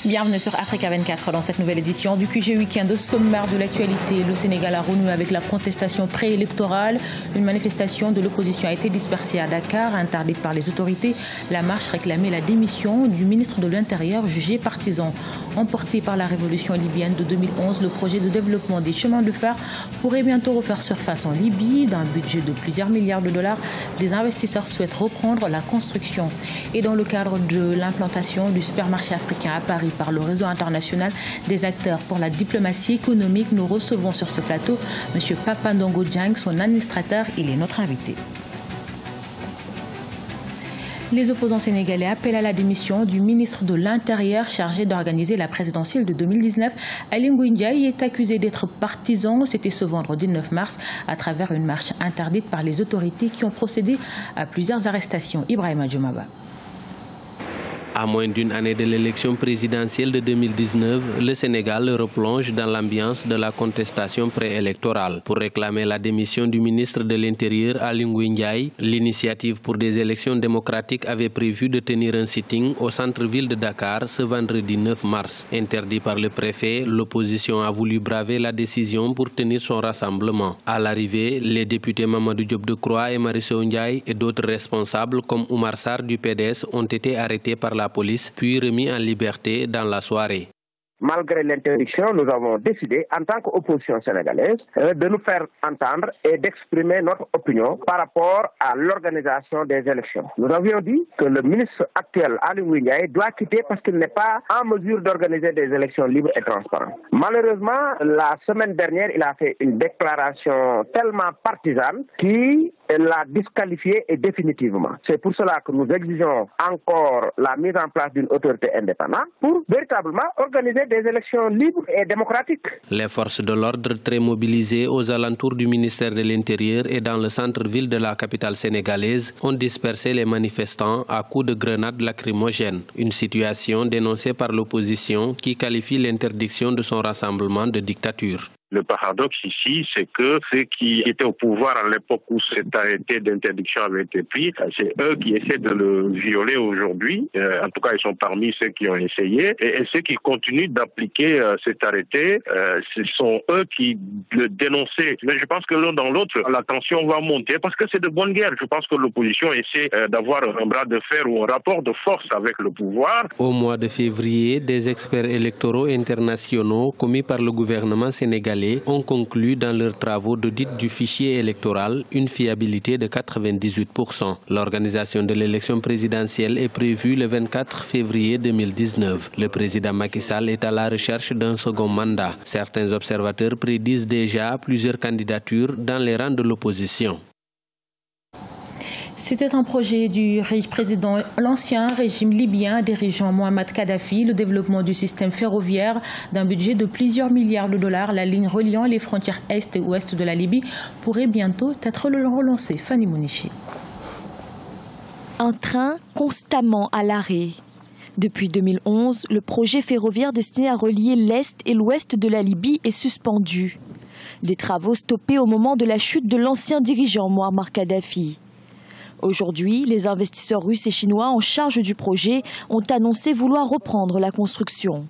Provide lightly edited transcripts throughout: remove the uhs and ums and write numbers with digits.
Bienvenue sur Africa 24 dans cette nouvelle édition du QG Week-end. Sommaire de l'actualité, le Sénégal a renoué avec la contestation préélectorale. Une manifestation de l'opposition a été dispersée à Dakar, interdite par les autorités. La marche réclamait la démission du ministre de l'Intérieur jugé partisan. Emporté par la révolution libyenne de 2011, le projet de développement des chemins de fer pourrait bientôt refaire surface en Libye. D'un budget de plusieurs milliards de dollars, des investisseurs souhaitent reprendre la construction. Et dans le cadre de l'implantation du supermarché africain à Paris par le réseau international des acteurs pour la diplomatie économique, nous recevons sur ce plateau M. Papa Ndongo Dieng, son administrateur. Il est notre invité. Les opposants sénégalais appellent à la démission du ministre de l'Intérieur chargé d'organiser la présidentielle de 2019. Aly Ngouille Ndiaye est accusé d'être partisan. C'était ce vendredi 9 mars à travers une marche interdite par les autorités qui ont procédé à plusieurs arrestations. Ibrahima Djoumaba. À moins d'une année de l'élection présidentielle de 2019, le Sénégal replonge dans l'ambiance de la contestation préélectorale. Pour réclamer la démission du ministre de l'Intérieur, Aly Ngouille Ndiaye, l'initiative pour des élections démocratiques avait prévu de tenir un sitting au centre-ville de Dakar ce vendredi 9 mars. Interdit par le préfet, l'opposition a voulu braver la décision pour tenir son rassemblement. À l'arrivée, les députés Mamadou Diop Decroix et Mary Teuw Ndiaye et d'autres responsables comme Oumar Sarr du PDS ont été arrêtés par la police, puis remis en liberté dans la soirée. Malgré l'interdiction, nous avons décidé, en tant qu'opposition sénégalaise, de nous faire entendre et d'exprimer notre opinion par rapport à l'organisation des élections. Nous avions dit que le ministre actuel, Aly Ngouille Ndiaye, doit quitter parce qu'il n'est pas en mesure d'organiser des élections libres et transparentes. Malheureusement, la semaine dernière, il a fait une déclaration tellement partisane qui l'a disqualifié et définitivement. C'est pour cela que nous exigeons encore la mise en place d'une autorité indépendante pour véritablement organiser des élections libres et démocratiques. Les forces de l'ordre très mobilisées aux alentours du ministère de l'Intérieur et dans le centre-ville de la capitale sénégalaise ont dispersé les manifestants à coups de grenades lacrymogènes. Une situation dénoncée par l'opposition qui qualifie l'interdiction de son rassemblement de dictature. Le paradoxe ici, c'est que ceux qui étaient au pouvoir à l'époque où cet arrêté d'interdiction avait été pris, c'est eux qui essaient de le violer aujourd'hui. En tout cas, ils sont parmi ceux qui ont essayé. Et ceux qui continuent d'appliquer cet arrêté, ce sont eux qui le dénonçaient. Mais je pense que l'un dans l'autre, la tension va monter parce que c'est de bonne guerre. Je pense que l'opposition essaie d'avoir un bras de fer ou un rapport de force avec le pouvoir. Au mois de février, des experts électoraux internationaux commis par le gouvernement sénégalais ont conclu dans leurs travaux d'audit du fichier électoral une fiabilité de 98%. L'organisation de l'élection présidentielle est prévue le 24 février 2019. Le président Macky Sall est à la recherche d'un second mandat. Certains observateurs prédisent déjà plusieurs candidatures dans les rangs de l'opposition. C'était un projet du président, l'ancien régime libyen dirigeant Mohamed Kadhafi, le développement du système ferroviaire d'un budget de plusieurs milliards de dollars. La ligne reliant les frontières est et ouest de la Libye pourrait bientôt être relancée. Fanny Mounichi. Un train constamment à l'arrêt. Depuis 2011, le projet ferroviaire destiné à relier l'est et l'ouest de la Libye est suspendu. Des travaux stoppés au moment de la chute de l'ancien dirigeant Muammar Kadhafi. Aujourd'hui, les investisseurs russes et chinois en charge du projet ont annoncé vouloir reprendre la construction.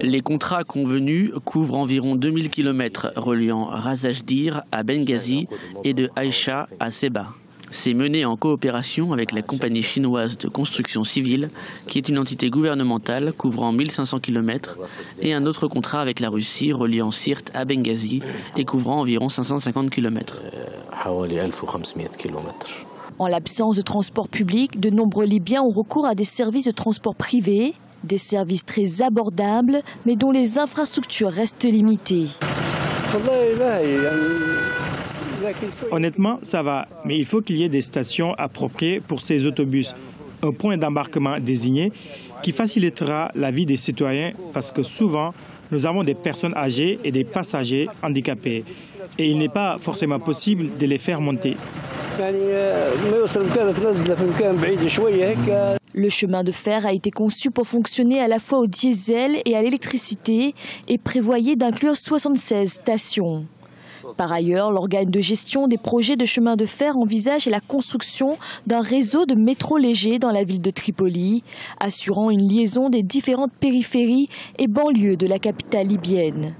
Les contrats convenus couvrent environ 2000 km reliant Ras Ajdir à Benghazi et de Aïcha à Seba. C'est mené en coopération avec la compagnie chinoise de construction civile, qui est une entité gouvernementale couvrant 1500 km, et un autre contrat avec la Russie reliant Sirte à Benghazi et couvrant environ 550 km. En l'absence de transport public, de nombreux Libyens ont recours à des services de transport privés, des services très abordables, mais dont les infrastructures restent limitées. Honnêtement, ça va, mais il faut qu'il y ait des stations appropriées pour ces autobus. Un point d'embarquement désigné qui facilitera la vie des citoyens parce que souvent, nous avons des personnes âgées et des passagers handicapés. Et il n'est pas forcément possible de les faire monter. Le chemin de fer a été conçu pour fonctionner à la fois au diesel et à l'électricité et prévoyait d'inclure 76 stations. Par ailleurs, l'organe de gestion des projets de chemin de fer envisage la construction d'un réseau de métro léger dans la ville de Tripoli, assurant une liaison des différentes périphéries et banlieues de la capitale libyenne.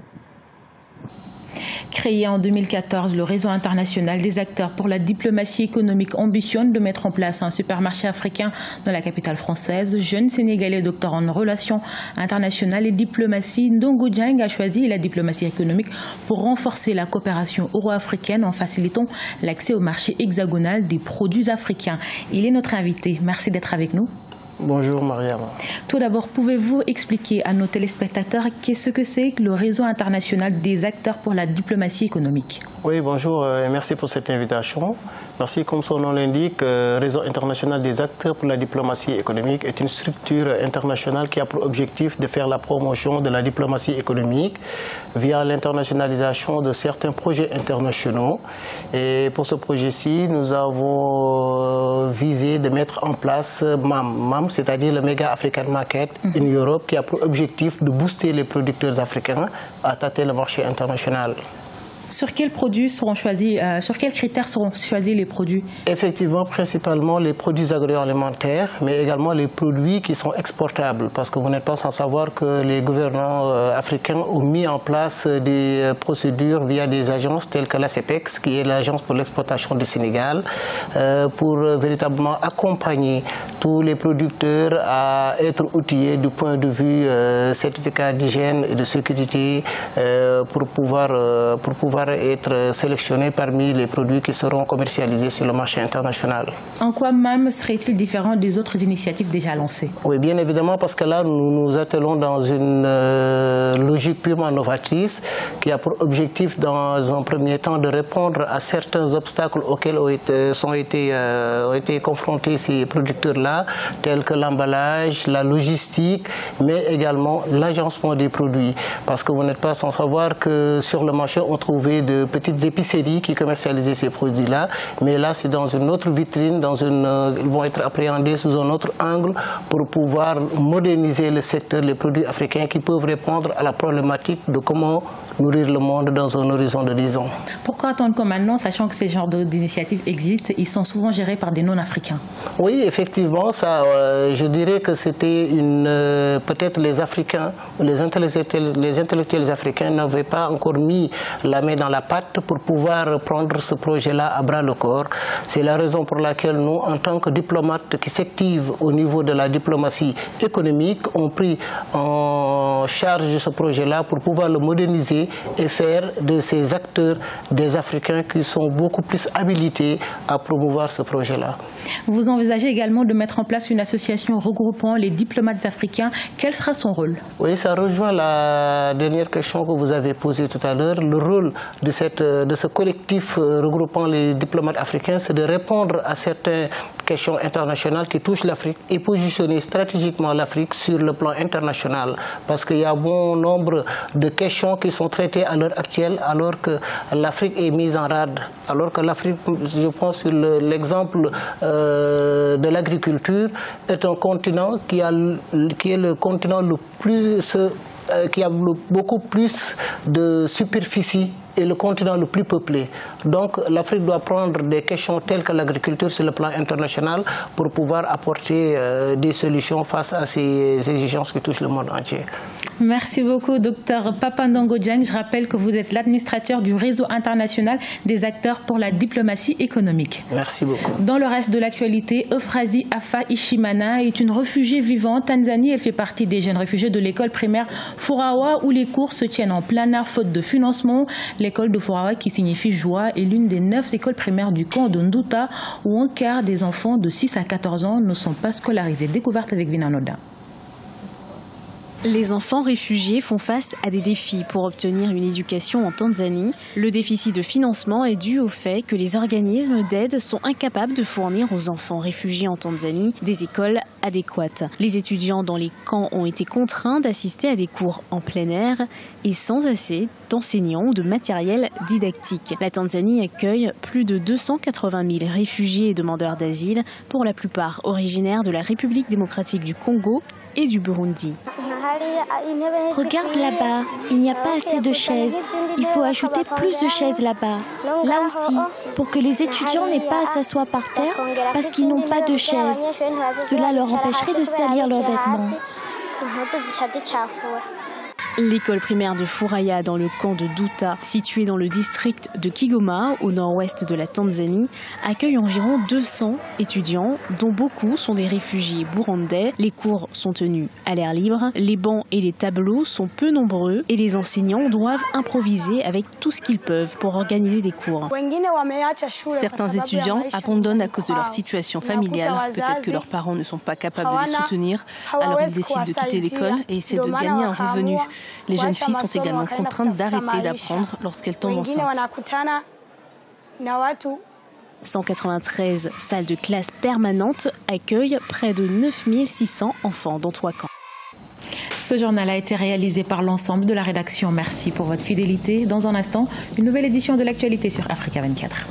Créé en 2014, le réseau international des acteurs pour la diplomatie économique ambitionne de mettre en place un supermarché africain dans la capitale française. Jeune Sénégalais docteur en relations internationales et diplomatie, Ndongo Dieng a choisi la diplomatie économique pour renforcer la coopération euro-africaine en facilitant l'accès au marché hexagonal des produits africains. Il est notre invité. Merci d'être avec nous. Bonjour Mariam. Tout d'abord, pouvez-vous expliquer à nos téléspectateurs qu'est-ce que c'est le réseau international des acteurs pour la diplomatie économique? Oui, bonjour et merci pour cette invitation. Merci, comme son nom l'indique, Réseau international des acteurs pour la diplomatie économique est une structure internationale qui a pour objectif de faire la promotion de la diplomatie économique via l'internationalisation de certains projets internationaux. Et pour ce projet-ci, nous avons visé de mettre en place MAM, c'est-à-dire le Mega African Market in Europe, qui a pour objectif de booster les producteurs africains à tâter le marché international. Sur quels produits seront choisis, sur quels critères seront choisis les produits? Effectivement, principalement les produits agroalimentaires, mais également les produits qui sont exportables. Parce que vous n'êtes pas sans savoir que les gouvernants africains ont mis en place des procédures via des agences telles que l'ACEPEX, qui est l'agence pour l'exportation du Sénégal, pour véritablement accompagner tous les producteurs à être outillés du point de vue certificat d'hygiène et de sécurité pour pouvoir être sélectionnés parmi les produits qui seront commercialisés sur le marché international. En quoi MAM serait-il différent des autres initiatives déjà lancées? Oui, bien évidemment, parce que là, nous nous attelons dans une logique purement novatrice qui a pour objectif, dans un premier temps, de répondre à certains obstacles auxquels ont été confrontés ces producteurs-là, tels que l'emballage, la logistique, mais également l'agencement des produits. Parce que vous n'êtes pas sans savoir que sur le marché, on trouve de petites épiceries qui commercialisaient ces produits-là, mais là c'est dans une autre vitrine, ils vont être appréhendés sous un autre angle pour pouvoir moderniser le secteur, les produits africains qui peuvent répondre à la problématique de comment nourrir le monde dans un horizon de 10 ans. Pourquoi attendre comme maintenant, sachant que ces genres d'initiatives existent, ils sont souvent gérés par des non-africains? Oui, effectivement, ça, je dirais que c'était peut-être les Africains, les intellectuels africains n'avaient pas encore mis la main dans la pâte pour pouvoir prendre ce projet-là à bras le corps. C'est la raison pour laquelle nous, en tant que diplomates qui s'activent au niveau de la diplomatie économique, ont pris en charge ce projet-là pour pouvoir le moderniser et faire de ces acteurs des Africains qui sont beaucoup plus habilités à promouvoir ce projet-là. Vous envisagez également de mettre en place une association regroupant les diplomates africains. Quel sera son rôle? Oui, ça rejoint la dernière question que vous avez posée tout à l'heure. Le rôle de ce collectif regroupant les diplomates africains, c'est de répondre à certaines questions internationales qui touchent l'Afrique et positionner stratégiquement l'Afrique sur le plan international. Parce qu'il y a bon nombre de questions qui sont traitées à l'heure actuelle alors que l'Afrique est mise en rade. Alors que l'Afrique, je pense sur l'exemple de l'agriculture, est un continent qui est le continent le plus... qui a beaucoup plus de superficie et le continent le plus peuplé. Donc l'Afrique doit prendre des questions telles que l'agriculture sur le plan international pour pouvoir apporter des solutions face à ces exigences qui touchent le monde entier. Merci beaucoup, Dr Papa Ndongo Dieng. Je rappelle que vous êtes l'administrateur du réseau international des acteurs pour la diplomatie économique. Merci beaucoup. Dans le reste de l'actualité, Euphrasie Afa Ishimana est une réfugiée vivant en Tanzanie. Elle fait partie des jeunes réfugiés de l'école primaire Furawa où les cours se tiennent en plein air faute de financement. L'école de Furawa, qui signifie joie, est l'une des 9 écoles primaires du camp de Nduta où un quart des enfants de 6 à 14 ans ne sont pas scolarisés. Découverte avec Vinanoda. Les enfants réfugiés font face à des défis pour obtenir une éducation en Tanzanie. Le déficit de financement est dû au fait que les organismes d'aide sont incapables de fournir aux enfants réfugiés en Tanzanie des écoles adéquates. Les étudiants dans les camps ont été contraints d'assister à des cours en plein air et sans assez d'enseignants ou de matériel didactique. La Tanzanie accueille plus de 280 000 réfugiés et demandeurs d'asile, pour la plupart originaires de la République démocratique du Congo et du Burundi. Regarde là-bas, il n'y a pas assez de chaises. Il faut ajouter plus de chaises là-bas. Là aussi, pour que les étudiants n'aient pas à s'asseoir par terre parce qu'ils n'ont pas de chaises. Cela leur empêcherait de salir leurs vêtements. L'école primaire de Furaya dans le camp de Douta, située dans le district de Kigoma, au nord-ouest de la Tanzanie, accueille environ 200 étudiants, dont beaucoup sont des réfugiés burundais. Les cours sont tenus à l'air libre, les bancs et les tableaux sont peu nombreux et les enseignants doivent improviser avec tout ce qu'ils peuvent pour organiser des cours. Certains étudiants abandonnent à cause de leur situation familiale, peut-être que leurs parents ne sont pas capables de les soutenir, alors ils décident de quitter l'école et essaient de gagner un revenu. Les jeunes filles sont également contraintes d'arrêter d'apprendre lorsqu'elles tombent enceintes. 193 salles de classe permanentes accueillent près de 9600 enfants dans 3 camps. Ce journal a été réalisé par l'ensemble de la rédaction. Merci pour votre fidélité. Dans un instant, une nouvelle édition de l'actualité sur Africa 24.